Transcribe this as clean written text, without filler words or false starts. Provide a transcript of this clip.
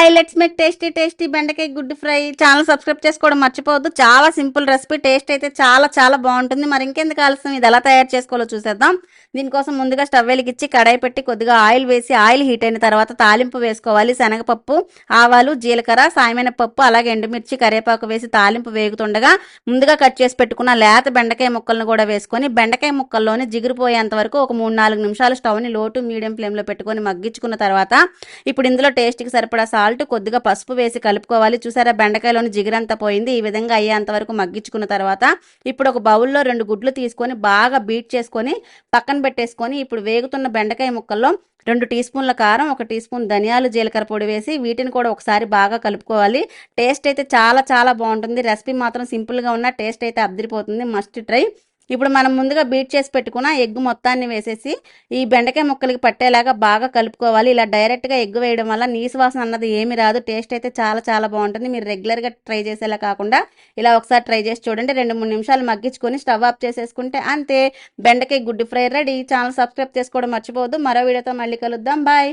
Hi let's make tasty tasty బెండకాయ గుడ్డు fry. Channel subscribe చేసుకోవడం మర్చిపోవద్దు. చాలా సింపుల్ రెసిపీ, టేస్ట్ అయితే చాలా చాలా బాగుంటుంది. మరి ఇంకెందుకు ఆలస్యం, ఇది ఎలా తయారు చేసుకోవాలో చూసేద్దాం. దీనికోసం ముందుగా స్టవ్ వెలిగించి కడాయి పెట్టి కొద్దిగా ఆయిల్ వేసి ఆయిల్ హీట్ అయిన తర్వాత తాలింపు వేసుకోవాలి. శనగపప్పు, ఆవాలు, జీలకర్ర, సాయమైన పప్పు, అలాగే ఎండుమిర్చి, కరివేపాకు వేసి తాలింపు వేగుతుండగా ముందుగా కట్ చేసి పెట్టుకున్న లేత బెండకాయ ముక్కలను కూడా వేసుకొని బెండకాయ ముక్కల్లోని జిగురుపోయేంత వరకు ఒక 3-4 నిమిషాలు స్టవ్ని లో టు మీడియం ఫ్లేమ్లో పెట్టుకొని మగ్గించుకున్న తర్వాత ఇప్పుడు ఇందులో టేస్ట్కి సరిపడా సాల్ట్, కొద్దిగా పసుపు వేసి కలుపుకోవాలి. చూసారా, బెండకాయలోని జిగురంతా పోయింది. ఈ విధంగా అయ్యేంత వరకు మగ్గించుకున్న తర్వాత ఇప్పుడు ఒక బౌల్లో 2 గుడ్లు తీసుకొని బాగా బీట్ చేసుకొని పక్కన పెట్టేసుకొని ఇప్పుడు వేగుతున్న బెండకాయ ముక్కల్లో 2 టీ స్పూన్ల కారం, 1 టీ స్పూన్ ధనియాలు, జీలకర్ర పొడి వేసి వీటిని కూడా ఒకసారి బాగా కలుపుకోవాలి. టేస్ట్ అయితే చాలా చాలా బాగుంటుంది. రెసిపీ మాత్రం సింపుల్గా ఉన్న టేస్ట్ అయితే అద్దరిపోతుంది. Must try. ఇప్పుడు మనం ముందుగా బీట్ చేసి పెట్టుకున్న ఎగ్ మొత్తాన్ని వేసేసి ఈ బెండకాయ ముక్కలకి పట్టేలాగా బాగా కలుపుకోవాలి. ఇలా డైరెక్ట్గా ఎగ్ వేయడం వల్ల నీసు వాసన అన్నది ఏమీ రాదు. టేస్ట్ అయితే చాలా చాలా బాగుంటుంది. మీరు రెగ్యులర్గా ట్రై చేసేలా కాకుండా ఇలా ఒకసారి ట్రై చేసి చూడండి. 2-3 నిమిషాలు మగ్గించుకొని స్టవ్ ఆఫ్ చేసేసుకుంటే అంతే, బెండకాయ గుడ్డు ఫ్రై రెడీ. ఛానల్ సబ్స్క్రైబ్ చేసుకోవడం మర్చిపోవద్దు. మరో వీడియోతో మళ్ళీ కలుద్దాం. బాయ్.